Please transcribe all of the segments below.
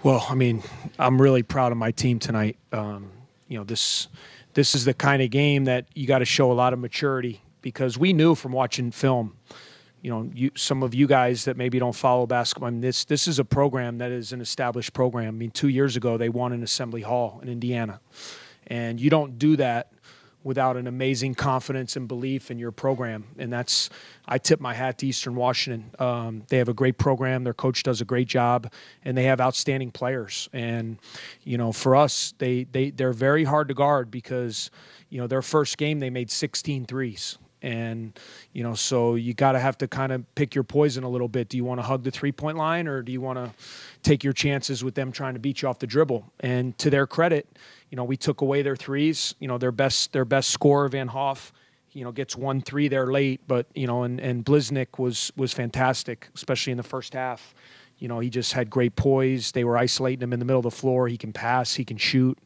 Well, I mean, I'm really proud of my team tonight. This is the kind of game that you got to show a lot of maturity because we knew from watching film. Some of you guys that maybe don't follow basketball, I mean, this is a program that is an established program. I mean, 2 years ago they won in Assembly Hall in Indiana, and you don't do that without an amazing confidence and belief in your program. And I tip my hat to Eastern Washington. They have a great program. Their coach does a great job, and they have outstanding players. And, for us, they're very hard to guard because, their first game they made 16 threes. And, so you got to have to kind of pick your poison a little bit. Do you want to hug the three-point line, or do you want to take your chances with them trying to beat you off the dribble? And to their credit, we took away their threes. Their best scorer, Van Hoff, gets 1 3 there late. But, and Bliznik was fantastic, especially in the first half. He just had great poise. They were isolating him in the middle of the floor. He can pass. He can shoot.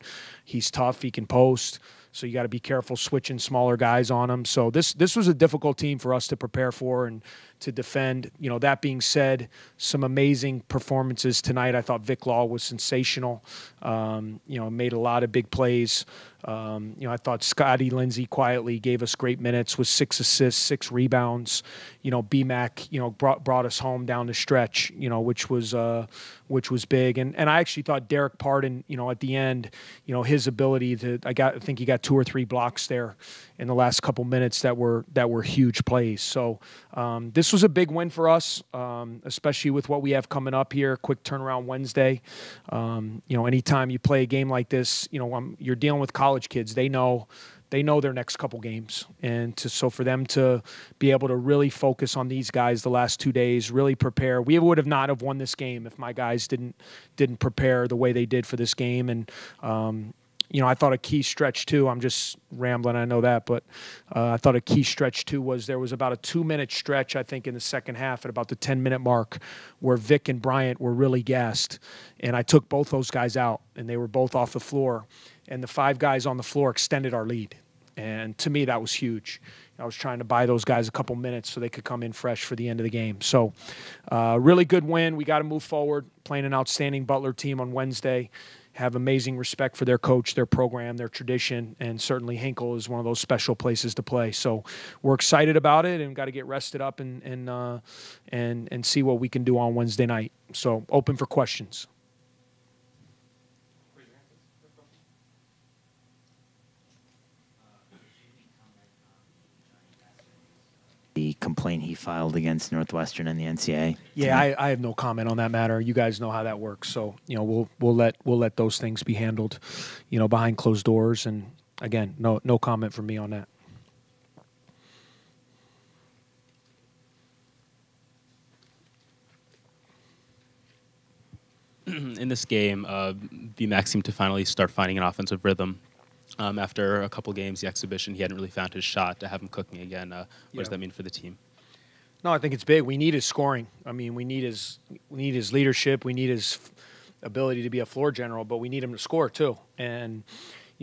He's tough. He can post. So you got to be careful switching smaller guys on him. So this was a difficult team for us to prepare for and to defend. That being said, some amazing performances tonight. I thought Vic Law was sensational. Made a lot of big plays. I thought Scotty Lindsey quietly gave us great minutes with 6 assists, 6 rebounds. BMAC, brought us home down the stretch, which was big. And I actually thought Derek Pardon, at the end, his ability to, I think he got 2 or 3 blocks there in the last couple minutes that were huge plays. So this was a big win for us, especially with what we have coming up here. Quick turnaround Wednesday. Anytime you play a game like this, you're dealing with college kids. They know their next couple games, and so for them to be able to really focus on these guys the last 2 days, really prepare. We would have not have won this game if my guys didn't prepare the way they did for this game. And I thought a key stretch too. I'm just rambling, I know that, but I thought a key stretch too was there was about a 2-minute stretch, I think, in the second half at about the 10-minute mark where Vic and Bryant were really gassed, and I took both those guys out, and they were both off the floor, and the 5 guys on the floor extended our lead, and to me that was huge. I was trying to buy those guys a couple minutes so they could come in fresh for the end of the game. So really good win. We got to move forward, playing an outstanding Butler team on Wednesday. Have amazing respect for their coach, their program, their tradition, and certainly Hinkle is one of those special places to play. So we're excited about it and got to get rested up and see what we can do on Wednesday night. So open for questions. The complaint he filed against Northwestern and the NCAA. Yeah, I have no comment on that matter. You guys know how that works, so we'll let those things be handled, behind closed doors. And again, no comment from me on that. In this game, BMAC seemed to finally start finding an offensive rhythm. After a couple games, the exhibition, he hadn't really found his shot. To have him cooking again, what does that mean for the team? No, I think it's big. We need his scoring. I mean, we need his leadership. We need his ability to be a floor general, but we need him to score too. And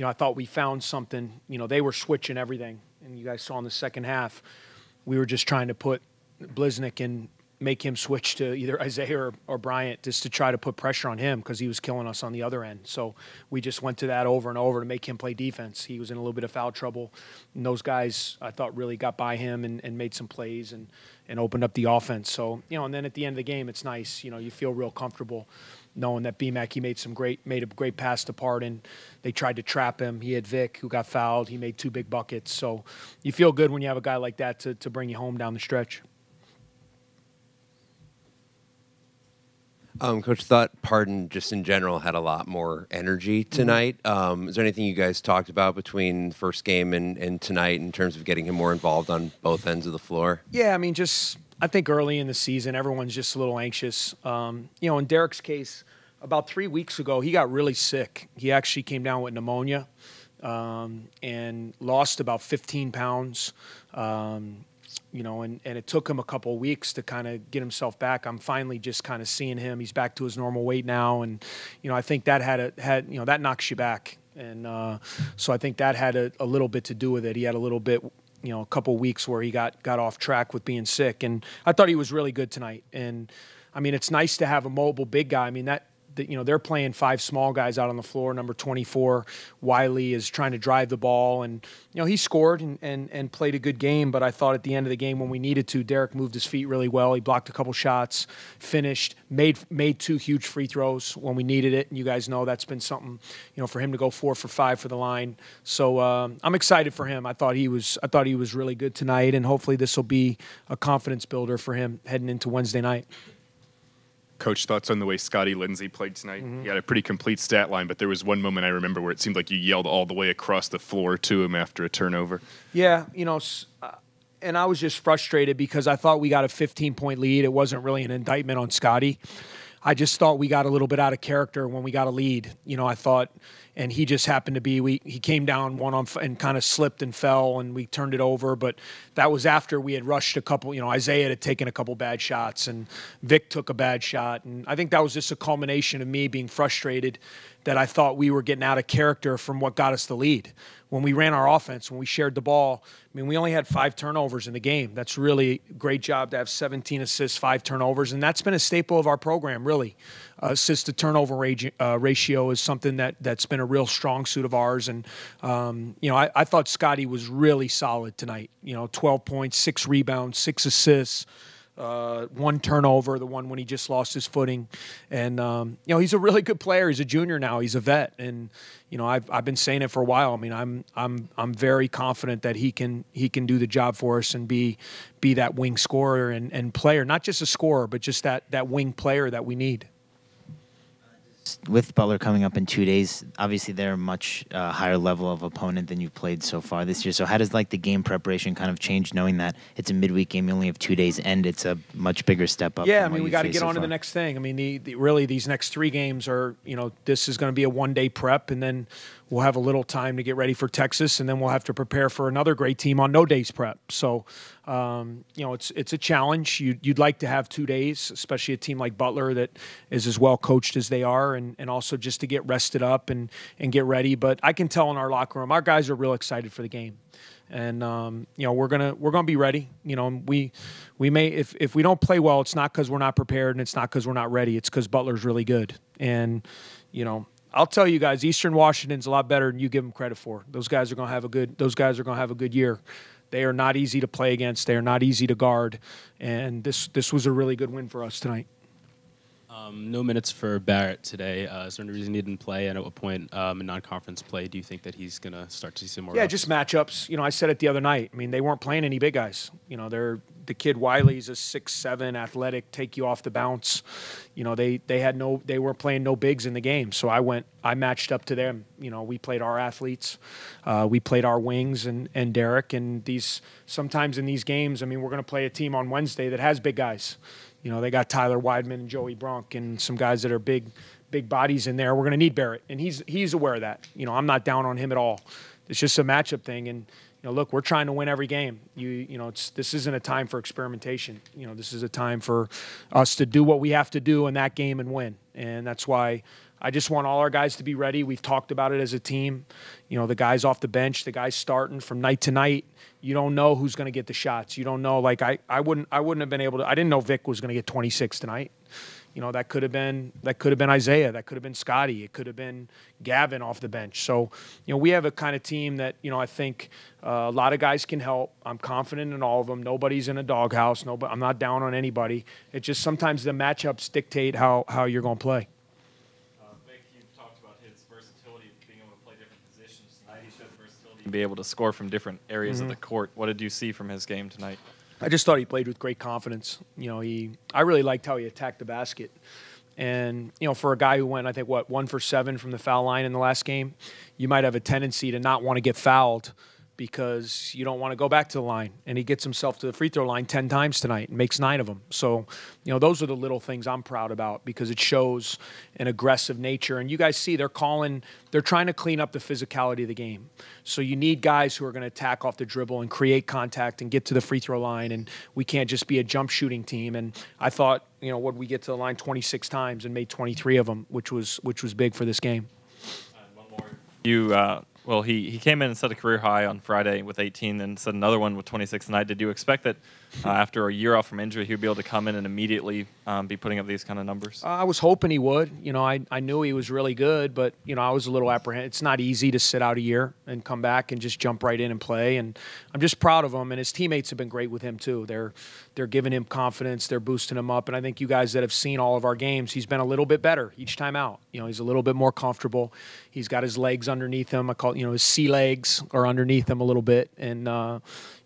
I thought we found something. They were switching everything, and you guys saw in the second half, we were just trying to put Bliznik and make him switch to either Isaiah or Bryant just to try to put pressure on him because he was killing us on the other end. So we just went to that over and over to make him play defense. He was in a little bit of foul trouble, and those guys I thought really got by him and made some plays and opened up the offense. So, and then at the end of the game, it's nice. You feel real comfortable knowing that BMAC, he made a great pass to Pardon. They tried to trap him. He had Vic, who got fouled. He made 2 big buckets. So you feel good when you have a guy like that to bring you home down the stretch. Coach, thought Pardon just in general had a lot more energy tonight. Is there anything you guys talked about between the first game and tonight in terms of getting him more involved on both ends of the floor? Yeah, I mean, I think early in the season, everyone's just a little anxious. In Derek's case, about 3 weeks ago, he got really sick. He actually came down with pneumonia and lost about 15 pounds. And it took him a couple of weeks to kind of get himself back. I'm finally just kind of seeing him. He's back to his normal weight now, and I think that that knocks you back, and so I think that had a little bit to do with it. He had a little bit, a couple of weeks where he got off track with being sick, and I thought he was really good tonight. And I mean, it's nice to have a mobile big guy. I mean, they're playing 5 small guys out on the floor. Number 24, Wiley, is trying to drive the ball, and he scored and played a good game. But I thought at the end of the game when we needed to, Derek moved his feet really well. He blocked a couple shots, finished, made 2 huge free throws when we needed it. And you guys know that's been something, for him to go 4 for 5 for the line. So I'm excited for him. I thought he was really good tonight, and hopefully this will be a confidence builder for him heading into Wednesday night. Coach, thoughts on the way Scotty Lindsey played tonight? He had a pretty complete stat line, but there was one moment I remember where it seemed like you yelled all the way across the floor to him after a turnover. Yeah, and I was just frustrated because I thought we got a 15-point lead. It wasn't really an indictment on Scotty. I just thought we got a little bit out of character when we got a lead. I thought, and he just happened to be, he came down one on and kind of slipped and fell, and we turned it over. But that was after we had rushed a couple, Isaiah had taken a couple bad shots, and Vic took a bad shot. And I think that was just a culmination of me being frustrated that I thought we were getting out of character from what got us the lead. When we ran our offense, when we shared the ball, we only had 5 turnovers in the game. That's really a great job to have 17 assists, 5 turnovers, and that's been a staple of our program, really. Assist to turnover ratio is something that's been a real strong suit of ours. And, I thought Scotty was really solid tonight. 12 points, 6 rebounds, 6 assists. 1 turnover, the one when he just lost his footing, and he's a really good player. He's a junior now. He's a vet, and I've been saying it for a while. I'm very confident that he can do the job for us and be that wing scorer and player, not just a scorer, but just that wing player that we need. With Butler coming up in 2 days, obviously they're a much higher level of opponent than you've played so far this year. So how does the game preparation kind of change, knowing that it's a midweek game, you only have 2 days, and it's a much bigger step up? Yeah, we got to get on to the next thing. Really these next 3 games are, this is going to be a 1-day prep, and then we'll have a little time to get ready for Texas, and then we'll have to prepare for another great team on no days prep. So, it's a challenge. You'd like to have 2 days, especially a team like Butler that is as well coached as they are, and also just to get rested up and get ready. But I can tell in our locker room, our guys are real excited for the game. And we're gonna be ready. We may, if we don't play well, it's not because we're not prepared, and it's not because we're not ready. It's because Butler's really good. And I'll tell you guys, Eastern Washington's a lot better than you give them credit for. Those guys are gonna have a good year. They are not easy to play against. They are not easy to guard. And this was a really good win for us tonight. No minutes for Barrett today. Is there any reason he didn't play? And at what point in non-conference play do you think that he's going to start to see more? Yeah, just matchups. I said it the other night. They weren't playing any big guys. The kid Wiley's a 6'7", athletic, take you off the bounce. They weren't playing no bigs in the game. So I matched up to them. We played our athletes. We played our wings and Derek. And sometimes in these games, we're going to play a team on Wednesday that has big guys. They got Tyler Weidman and Joey Bronk and some guys that are big bodies in there. We're going to need Barrett, and he's aware of that. I'm not down on him at all. It's just a matchup thing, and look, we're trying to win every game. This isn't a time for experimentation. This is a time for us to do what we have to do in that game and win, and that's why I just want all our guys to be ready. We've talked about it as a team. The guys off the bench, the guys starting from night to night. You don't know who's going to get the shots. You don't know. I wouldn't have been able to. I didn't know Vic was going to get 26 tonight. That could have been Isaiah. That could have been Scotty. It could have been Gavin off the bench. So, we have a kind of team that I think a lot of guys can help. I'm confident in all of them. Nobody's in a doghouse. I'm not down on anybody. It's just sometimes the matchups dictate how you're going to play. Be able to score from different areas of the court. What did you see from his game tonight? I just thought he played with great confidence. I really liked how he attacked the basket. And, for a guy who went, I think, 1 for 7 from the foul line in the last game, you might have a tendency to not want to get fouled because you don't want to go back to the line. And he gets himself to the free throw line 10 times tonight and makes 9 of them. So, those are the little things I'm proud about because it shows an aggressive nature. And you guys see they're trying to clean up the physicality of the game. So you need guys who are going to attack off the dribble and create contact and get to the free throw line. And we can't just be a jump shooting team. And I thought, would we get to the line 26 times and made 23 of them, which was big for this game. You Well, he came in and set a career high on Friday with 18 and set another one with 26 tonight. Did you expect that after a year off from injury, he would be able to come in and immediately be putting up these kind of numbers? I was hoping he would. You know, I knew he was really good, but, you know, I was a little apprehensive. It's not easy to sit out a year and come back and just jump right in and play. And I'm just proud of him. And his teammates have been great with him, too. They're giving him confidence. They're boosting him up. And I think you guys that have seen all of our games, he's been a little bit better each time out. You know, he's a little bit more comfortable. He's got his legs underneath him. I call it, you know, his sea legs are underneath him a little bit. And,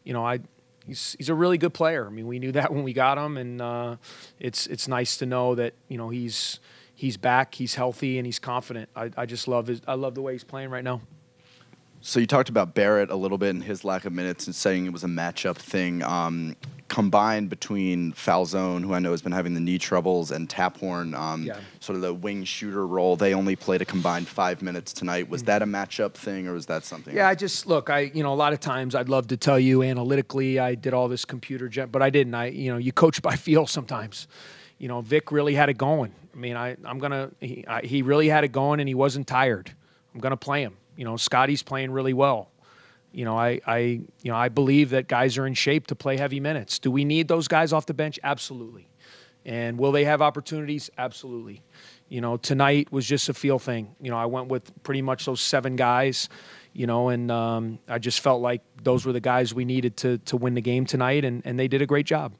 you know, he's a really good player. I mean, we knew that when we got him, and it's nice to know that, you know, he's back, he's healthy, and he's confident. I just love I love the way he's playing right now. So you talked about Barrett a little bit and his lack of minutes and saying it was a matchup thing. Combined between Falzone, who I know has been having the knee troubles, and Taphorn, sort of the wing shooter role, they only played a combined 5 minutes tonight. Was that a matchup thing, or was that something else? You know, a lot of times I'd love to tell you analytically I did all this but I didn't. You know, you coach by feel sometimes. You know, Vic really had it going. I mean, he really had it going, and he wasn't tired. I'm gonna play him. You know, Scotty's playing really well. You know, I believe that guys are in shape to play heavy minutes. Do we need those guys off the bench? Absolutely. And will they have opportunities? Absolutely. You know, tonight was just a feel thing. You know, I went with pretty much those 7 guys, you know, and I just felt like those were the guys we needed to win the game tonight, and they did a great job.